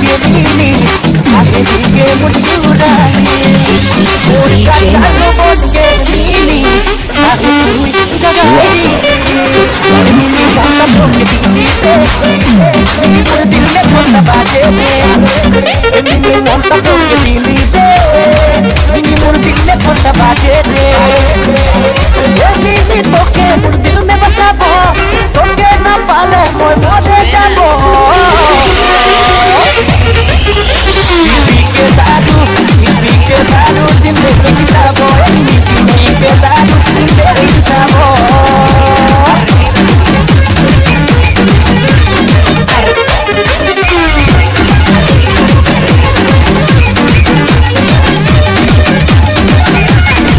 के नीनी आगे दिल के मुचुरानी मोर चाचा लो बोल के नीनी आगे तू जगाई नीनी मोर के नीनी से मोर दिल में खोता बाजे नीनी मोर के नीनी से नीनी मोर दिल में खोता बाजे नीनी तो के मोर दिल में बसा बो तो के ना पाले मोर मोरे जाबो पी के दारू जिंदगी बिताबो पी के दारू जिंदगी बिताबो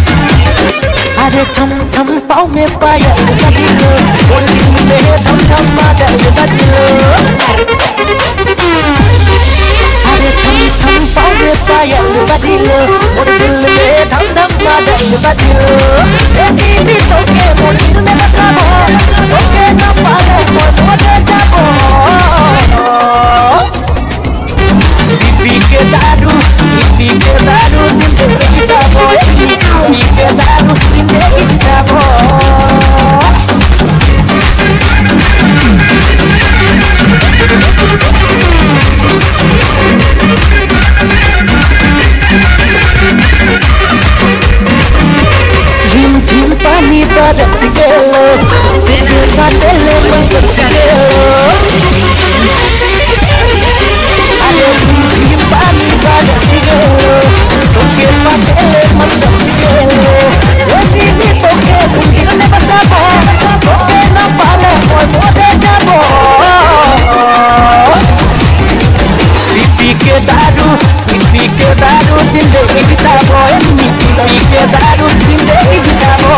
अरे छम छम पाँव में पायल बजिलो और दिल में धम धम बादल बजिलो अरे छम छम पाँव में पायल बजिलो और दिल में धम धम बादल बजिलो ए दीदी तो के मोर दिल में बसाबो तो के न पाले मोर मोरे जाबो पी के दारू जिंदगी बिताबो पी के दारू जिंदगी बिताबो झिम झिम पानी बरस गेलो दिल बादल बरस गेलो अरे झिम झिम पानी बरस गेलो तोके बादल बरस गेलो ओ दीदी तोके दिल में बसाबो तोके न पाले मोर मोरे जाबो पी के दारू जिंदगी बिताबो पी के दारू जिंदगी बिताबो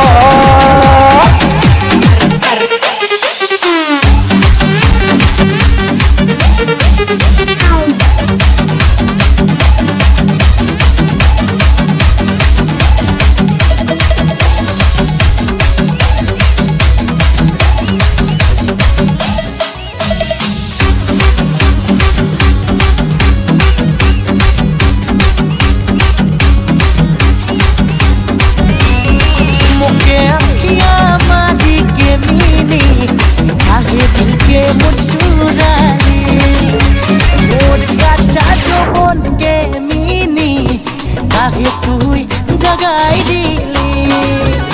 तू जगाई दिली